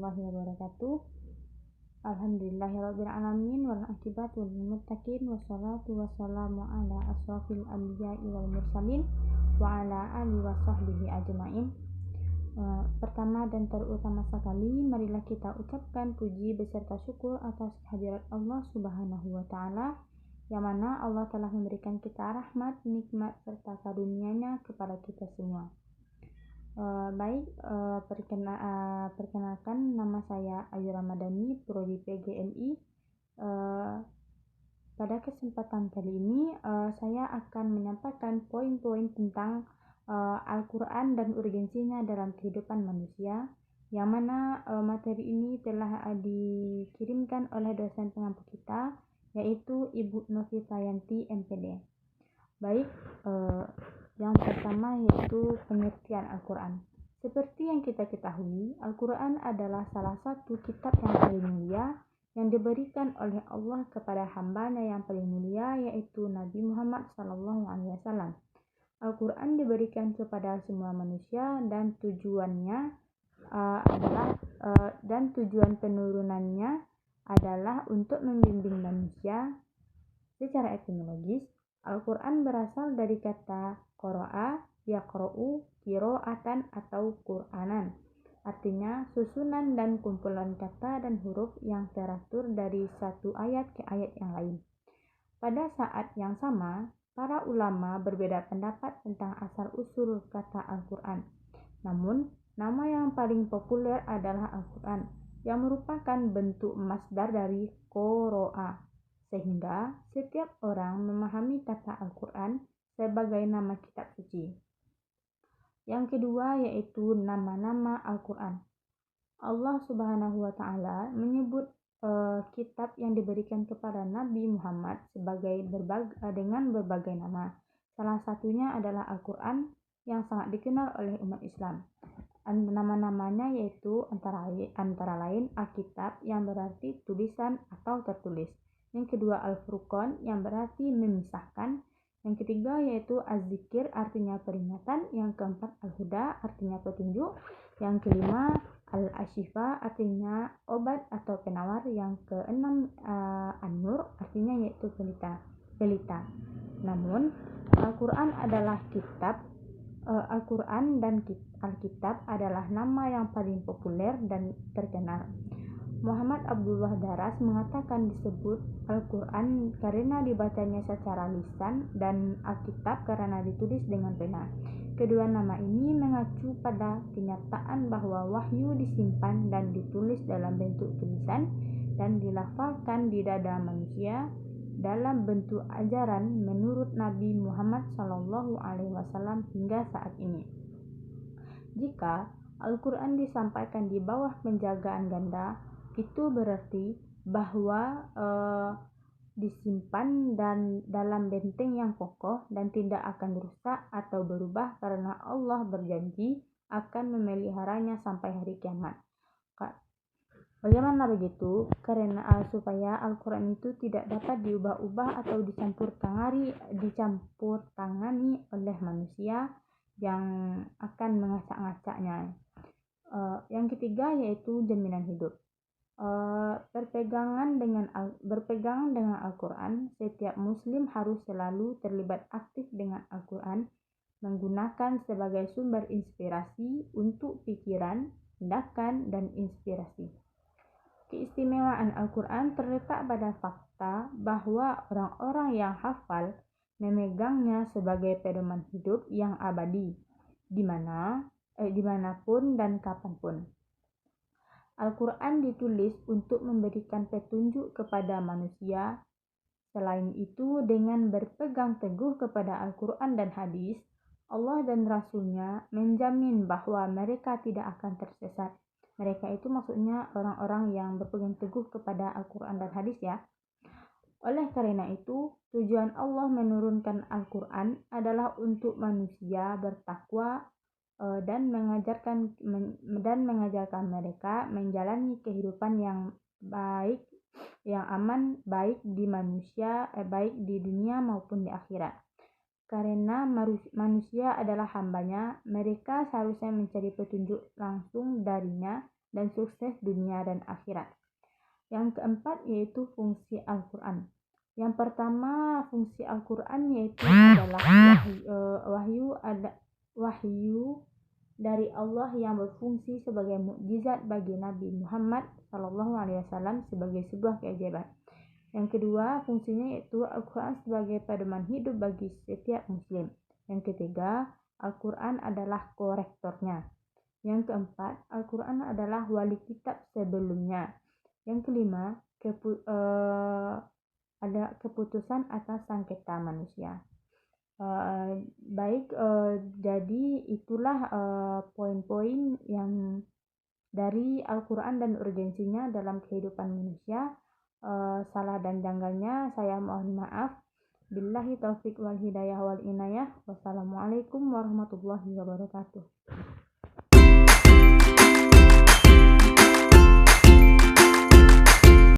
warahmatullahi wabarakatuh. Alhamdulillahirabbil alamin wal aqibatu lil muttaqin wassalatu wassalamu ala asrofil anbiya'i wal mursalin wa ala alihi wa sahbihi ajmain. Pertama dan terutama sekali, marilah kita ucapkan puji beserta syukur atas kehadirat Allah Subhanahu wa taala, yang mana Allah telah memberikan kita rahmat, nikmat serta karunia-Nya kepada kita semua. Perkenalkan, nama saya Ayu Ramadhani, Prodi PGMI. Pada kesempatan kali ini saya akan menyampaikan poin-poin tentang Al-Quran dan urgensinya dalam kehidupan manusia, yang mana materi ini telah dikirimkan oleh dosen pengampu kita, yaitu Ibu Novitayanti MPD. Baik, yang pertama yaitu pengertian Al-Quran. Seperti yang kita ketahui, Al-Quran adalah salah satu kitab yang paling mulia yang diberikan oleh Allah kepada hamba-Nya yang paling mulia, yaitu Nabi Muhammad SAW. Al-Quran diberikan kepada semua manusia dan tujuan penurunannya adalah untuk membimbing manusia. Secara etimologis, Al-Quran berasal dari kata qara'a, yaqra'u, qira'atan atau Qur'anan. Artinya susunan dan kumpulan kata dan huruf yang teratur dari satu ayat ke ayat yang lain. Pada saat yang sama, para ulama berbeda pendapat tentang asal-usul kata Al-Quran. Namun, nama yang paling populer adalah Al-Quran, yang merupakan bentuk masdar dari qara'a, sehingga setiap orang memahami kata Al-Quran sebagai nama kitab suci. Yang kedua yaitu nama-nama Al-Quran. Allah Subhanahu wa taala menyebut kitab yang diberikan kepada Nabi Muhammad dengan berbagai nama. Salah satunya adalah Al-Quran, yang sangat dikenal oleh umat Islam. Nama-namanya yaitu antara lain Alkitab, yang berarti tulisan atau tertulis. Yang kedua Al-Furqan, yang berarti memisahkan. Yang ketiga yaitu Az-Zikir, artinya peringatan. Yang keempat Al-Huda, artinya petunjuk. Yang kelima Al-Ashifa, artinya obat atau penawar. Yang keenam An-Nur, artinya yaitu pelita. Namun Al-Quran dan Alkitab adalah nama yang paling populer dan terkenal. Muhammad Abdullah Daras mengatakan disebut Al-Quran karena dibacanya secara lisan dan Alkitab karena ditulis dengan pena. Kedua nama ini mengacu pada kenyataan bahwa wahyu disimpan dan ditulis dalam bentuk tulisan dan dilafalkan di dada manusia dalam bentuk ajaran menurut Nabi Muhammad SAW hingga saat ini. Jika Al-Quran disampaikan di bawah penjagaan ganda, itu berarti bahwa disimpan dan dalam benteng yang kokoh dan tidak akan rusak atau berubah, karena Allah berjanji akan memeliharanya sampai hari kiamat. Bagaimana begitu? Karena supaya Al-Quran itu tidak dapat diubah-ubah atau dicampur tangani oleh manusia yang akan mengacak-ngacaknya. Yang ketiga yaitu jaminan hidup. Berpegangan dengan Al-Quran, setiap muslim harus selalu terlibat aktif dengan Al-Quran, menggunakan sebagai sumber inspirasi untuk pikiran, tindakan, dan inspirasi. Keistimewaan Al-Quran terletak pada fakta bahwa orang-orang yang hafal memegangnya sebagai pedoman hidup yang abadi, dimanapun dan kapanpun. Al-Quran ditulis untuk memberikan petunjuk kepada manusia. Selain itu, dengan berpegang teguh kepada Al-Quran dan hadis, Allah dan Rasul-Nya menjamin bahwa mereka tidak akan tersesat. Mereka itu maksudnya orang-orang yang berpegang teguh kepada Al-Quran dan hadis ya. Oleh karena itu, tujuan Allah menurunkan Al-Quran adalah untuk manusia bertakwa dan mengajarkan mereka menjalani kehidupan yang baik, yang aman, baik di dunia maupun di akhirat. Karena manusia adalah hambanya, mereka seharusnya mencari petunjuk langsung darinya dan sukses dunia dan akhirat. Yang keempat yaitu fungsi Al-Quran. Yang pertama fungsi Al-Quran yaitu adalah wahyu dari Allah yang berfungsi sebagai mukjizat bagi Nabi Muhammad SAW sebagai sebuah keajaiban. Yang kedua, fungsinya yaitu Al-Quran sebagai pedoman hidup bagi setiap muslim. Yang ketiga, Al-Quran adalah korektornya. Yang keempat, Al-Quran adalah wali kitab sebelumnya. Yang kelima, ada keputusan atas sengketa manusia. Jadi itulah poin-poin yang dari Al-Quran dan urgensinya dalam kehidupan manusia. Salah dan janggalnya saya mohon maaf. Billahi taufik wal hidayah wal inayah. Wassalamualaikum warahmatullahi wabarakatuh.